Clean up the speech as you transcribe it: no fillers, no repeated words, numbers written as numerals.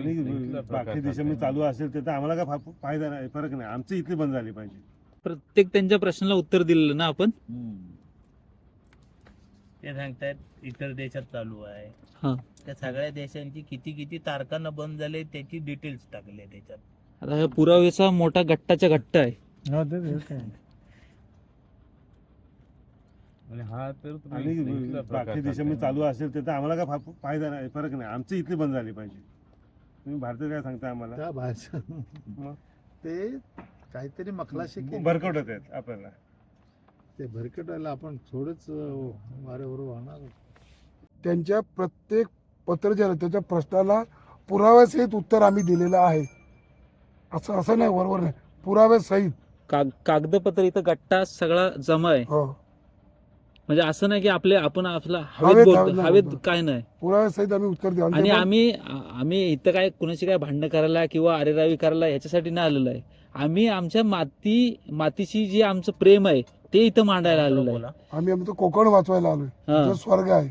आणि बाकी देशामध्ये चालू असेल तर आम्हाला काय फायदा नाही, फरक नाही. आमची इथली बंद झाली पाहिजे. प्रत्येक त्यांच्या प्रश्नाला उत्तर दिलेलं ना आपण. ते सांगतायत इतर देशात चालू आहे. हा. त्या सगळ्या देशांची किती किती तारखांना बंद झाले त्याची डिटेल्स टाकले त्याच्यात. आता हा पुराव्याचा मोठा गट्टाच्या गट्टा आहे. आणि बाकी देशामध्ये चालू असेल तर आम्हाला काय फायदा नाही, फरक नाही. आमची इथली बंद झाली पाहिजे. तुम्ही भारतीय काय सांगता आम्हाला? त्या भाषा ते काहीतरी मखलाशी भरकटत आहेत आपल्याला. ते भरकटायला आपण थोडंच वाऱ्यावर वाहणार. त्यांच्या प्रत्येक पत्र जे आहे त्याच्या प्रश्नाला पुराव्यासहित उत्तर आम्ही दिलेलं आहे. असं नाही, बरोबर नाही, पुराव्यासहित. कागदपत्र इथं गट्टा सगळा जमा आहे. हो, म्हणजे असं नाही की आपण आपला हवेत हवेत बोलतो, नाही हवेत बोलतो. काय नाही. पुराव्यासहित आम्ही उत्तर देऊ. आणि आम्ही इथं काय कुणाची काय भांडणं करायला किंवा अरेरावी करायला ह्याच्यासाठी नाही आलेलो आहे. आम्ही आमच्या मातीशी जे आमचं प्रेम आहे ते इथं मांडायला आलेलो आहे. आम्ही आमचं कोकण वाचवायला आलोय. हा. जो स्वर्ग आहे